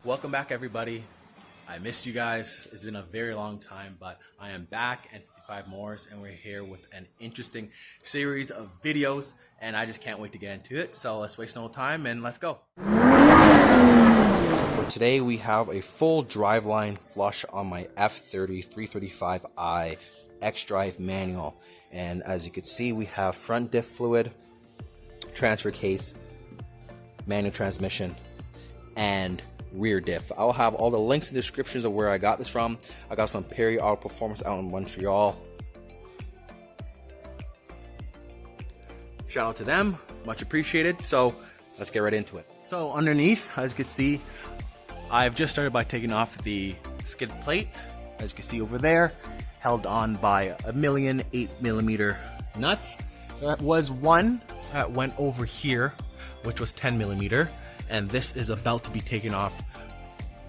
Welcome back, everybody. I missed you guys. It's been a very long time, but I am back at 55 Mores, and we're here with an interesting series of videos, and I just can't wait to get into it. So let's waste no time and let's go. So for today, we have a full driveline flush on my F30 335i xDrive manual, and as you can see, we have front diff fluid, transfer case, manual transmission, and rear diff. I'll have all the links in the descriptions of where I got this from. I got it from Perry Auto Performance out in Montreal. Shout out to them, much appreciated. So let's get right into it. So underneath, as you can see, I've just started by taking off the skid plate. As you can see over there, held on by a million 8mm nuts. There was one that went over here, which was 10mm. And this is about to be taken off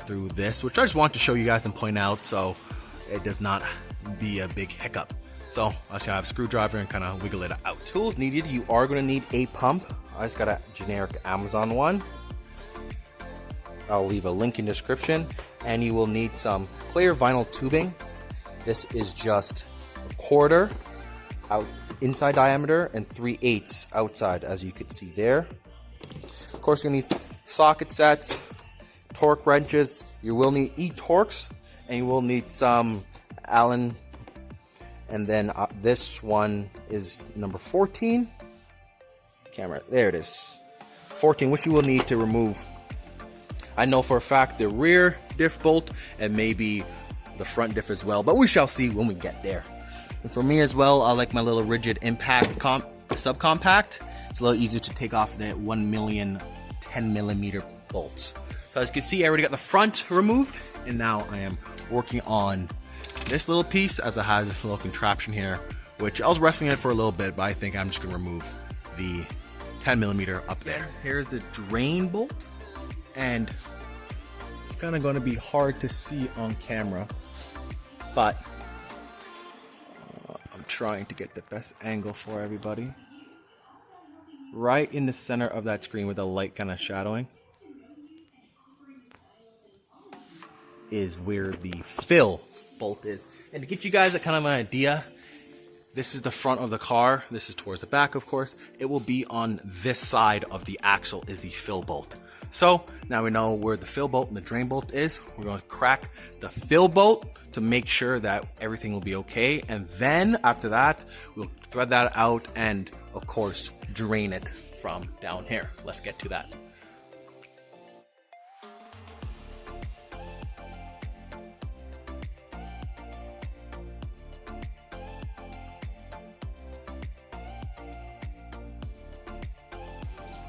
through this, which I just want to show you guys and point out so it does not be a big hiccup. So I just have a screwdriver and kind of wiggle it out. Tools needed, you are going to need a pump. I just got a generic Amazon one. I'll leave a link in the description. And you will need some clear vinyl tubing. This is just a quarter out inside diameter and 3/8 outside, as you can see there. Of course, you're going to need socket sets, torque wrenches, you will need e-torques, and you will need some Allen, and then this one is number 14, camera, there it is, 14, which you will need to remove, I know for a fact, the rear diff bolt, and maybe the front diff as well, but we shall see when we get there. And for me as well, I like my little rigid impact subcompact. It's a little easier to take off the 1 million 10mm bolts. So as you can see, I already got the front removed, and now I am working on this little piece, as it has this little contraption here, which I was wrestling it for a little bit, but I think I'm just going to remove the 10mm up there. Here's the drain bolt, and it's kind of going to be hard to see on camera, but I'm trying to get the best angle for everybody. Right in the center of that screen with the light kind of shadowing is where the fill bolt is. And to give you guys a kind of an idea, this is the front of the car. This is towards the back, of course. It will be on this side of the axle is the fill bolt. So now we know where the fill bolt and the drain bolt is. We're going to crack the fill bolt to make sure that everything will be okay. And then after that, we'll thread that out and, of course, drain it from down here. Let's get to that.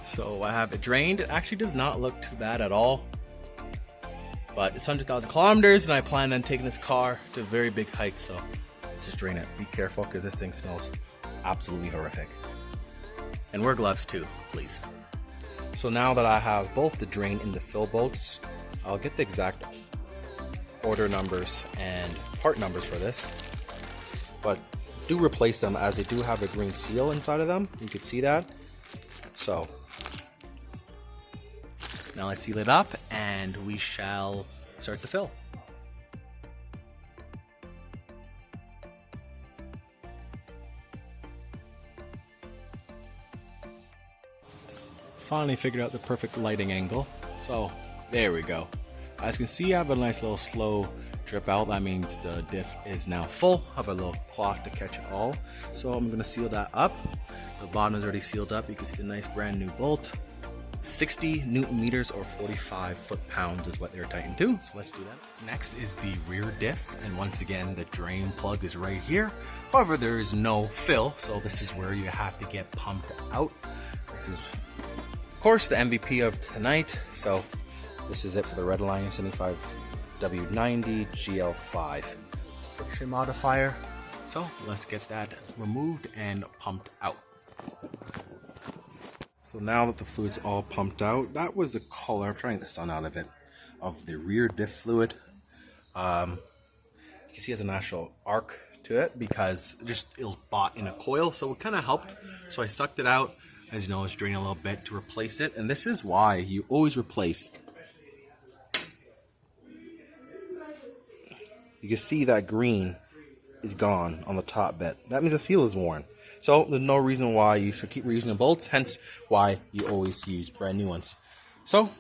So I have it drained. It actually does not look too bad at all, but it's 100,000 kilometers and I plan on taking this car to very big heights, so just drain it. Be careful because this thing smells absolutely horrific. And wear gloves too, please. So now that I have both the drain and the fill bolts, I'll get the exact order numbers and part numbers for this. But do replace them, as they do have a green seal inside of them. You could see that. So now let's seal it up and we shall start the fill. Finally figured out the perfect lighting angle, so there we go. As you can see, I have a nice little slow drip out. That means the diff is now full. I have a little cloth to catch it all, so I'm going to seal that up. The bottom is already sealed up. You can see the nice brand new bolt. 60 Newton meters or 45 foot-pounds is what they're tightened to, so let's do that. Next is the rear diff, and once again the drain plug is right here. However, there is no fill, so this is where you have to get pumped out. This is, of course, the MVP of tonight, so this is it for the Redline 75W90 GL5 friction modifier. So let's get that removed and pumped out. So now that the fluid's all pumped out, that was the color, I'm trying the sun out of it, of the rear diff fluid. You can see it has a natural arc to it because it was bought in a coil, so it kind of helped. So I sucked it out, as you know, it's draining a little bit to replace it. And this is why you always replace you can see that green is gone on the top bit. That means the seal is worn. So there's no reason why you should keep reusing the bolts, hence why you always use brand new ones. So,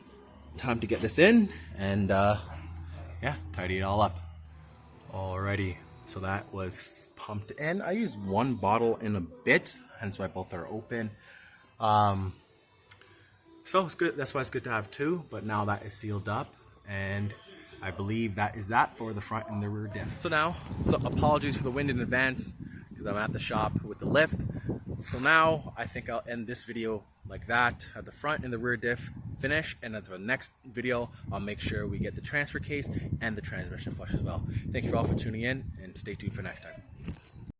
time to get this in and yeah, tidy it all up. Alrighty, so that was pumped in. I used one bottle in a bit, hence why both are open. So it's good. That's why it's good to have two. But now that is sealed up, and I believe that is that for the front and the rear diff. So now, apologies for the wind in advance because I'm at the shop with the lift. So now I think I'll end this video like that. Have the front and the rear diff finish, and at the next video I'll make sure we get the transfer case and the transmission flush as well. Thank you all for tuning in, and stay tuned for next time.